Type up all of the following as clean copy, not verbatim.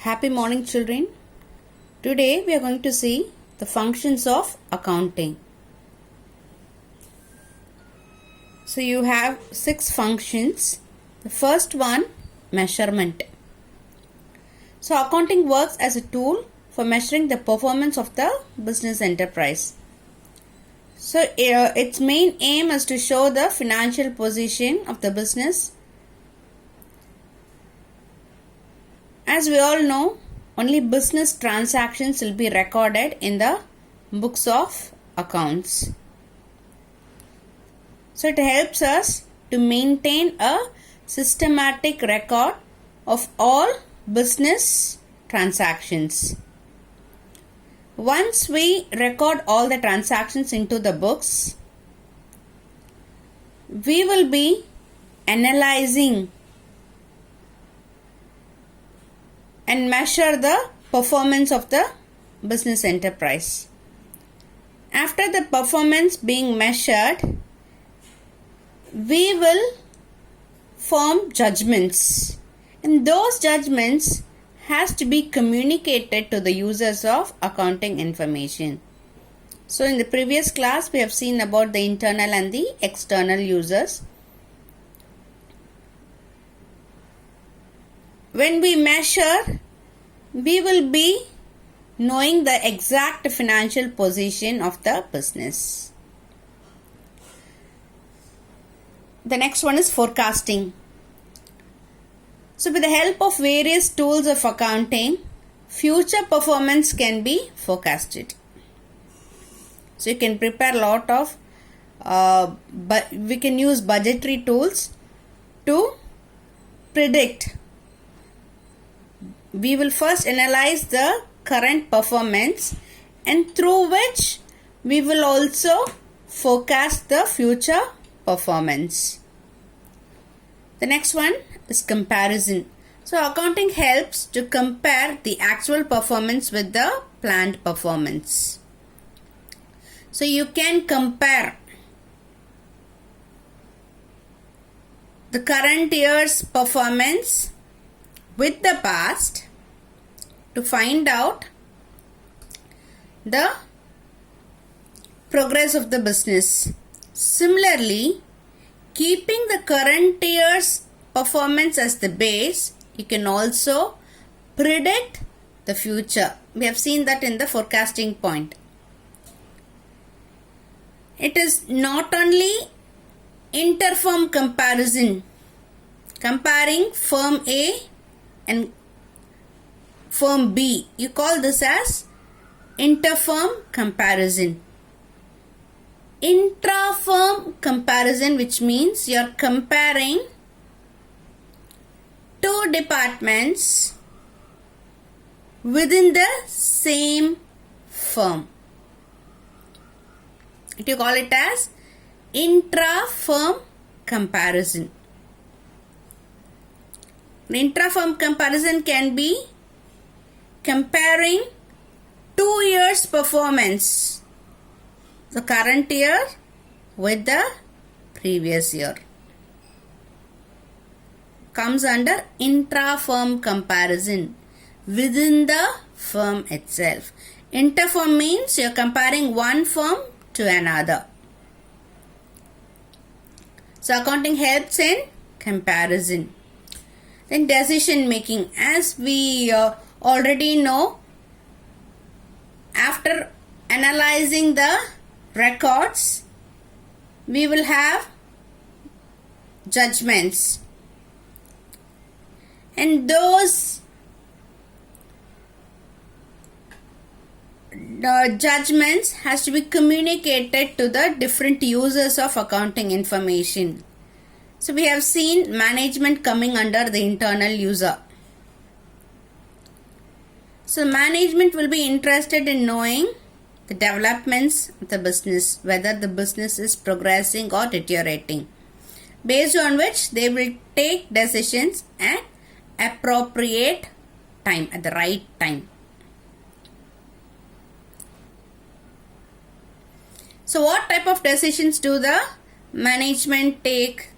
Happy morning, children. Today we are going to see the functions of accounting. So you have 6 functions. The first one, measurement. So accounting works as a tool for measuring the performance of the business enterprise. So its main aim is to show the financial position of the business. As we all know, only business transactions will be recorded in the books of accounts. So it helps us to maintain a systematic record of all business transactions. Once we record all the transactions into the books, we will be analyzing and measure the performance of the business enterprise. After the performance being measured, we will form judgments, and those judgments has to be communicated to the users of accounting information. So in the previous class we have seen about the internal and the external users. When we measure, we will be knowing the exact financial position of the business. The next one is forecasting. So with the help of various tools of accounting, future performance can be forecasted. So you can prepare a lot of, but we can use budgetary tools to predict. We will first analyze the current performance, and through which we will also forecast the future performance. The next one is comparison. So accounting helps to compare the actual performance with the planned performance. So you can compare the current year's performance with the past to find out the progress of the business. Similarly, keeping the current year's performance as the base, you can also predict the future. We have seen that in the forecasting point. It is not only inter-firm comparison, comparing firm A and firm B. You call this as inter-firm comparison. Intra-firm comparison, which means you are comparing two departments within the same firm. You call it as intra-firm comparison. Intra-firm comparison can be comparing 2 years' performance, the current year with the previous year. Comes under intra-firm comparison within the firm itself. Inter-firm means you are comparing one firm to another. So accounting helps in comparison. Then decision making. As we already know, after analyzing the records, we will have judgments, and those judgments has to be communicated to the different users of accounting information. So we have seen management coming under the internal user. So management will be interested in knowing the developments of the business, whether the business is progressing or deteriorating, based on which they will take decisions at appropriate time, at the right time. So what type of decisions do the management take?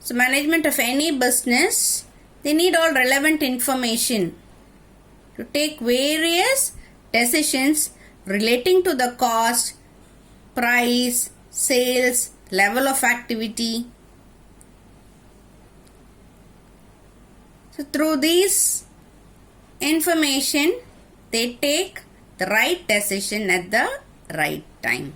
So management of any business They need all relevant information to take various decisions relating to the cost, price, sales, level of activity. So through these information, they take the right decision at the right time.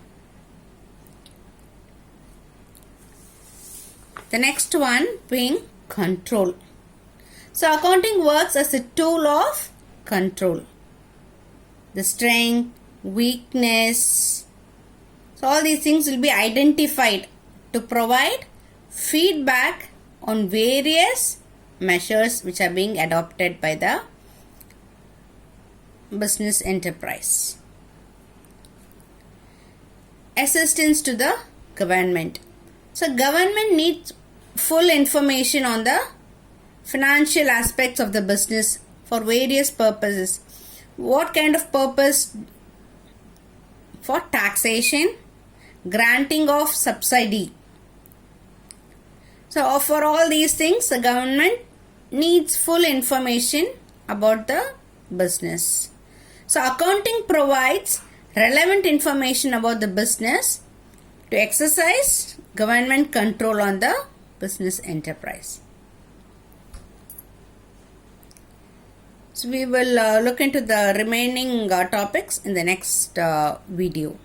The next one being control. So accounting works as a tool of control. The strength, weakness, so all these things will be identified to provide feedback on various measures which are being adopted by the business enterprise. Assistance to the government. So government needs full information on the financial aspects of the business for various purposes. What kind of purpose? For taxation, granting of subsidy. So for all these things, the government needs full information about the business. So accounting provides relevant information about the business to exercise government control on the business enterprise. So we will look into the remaining topics in the next video.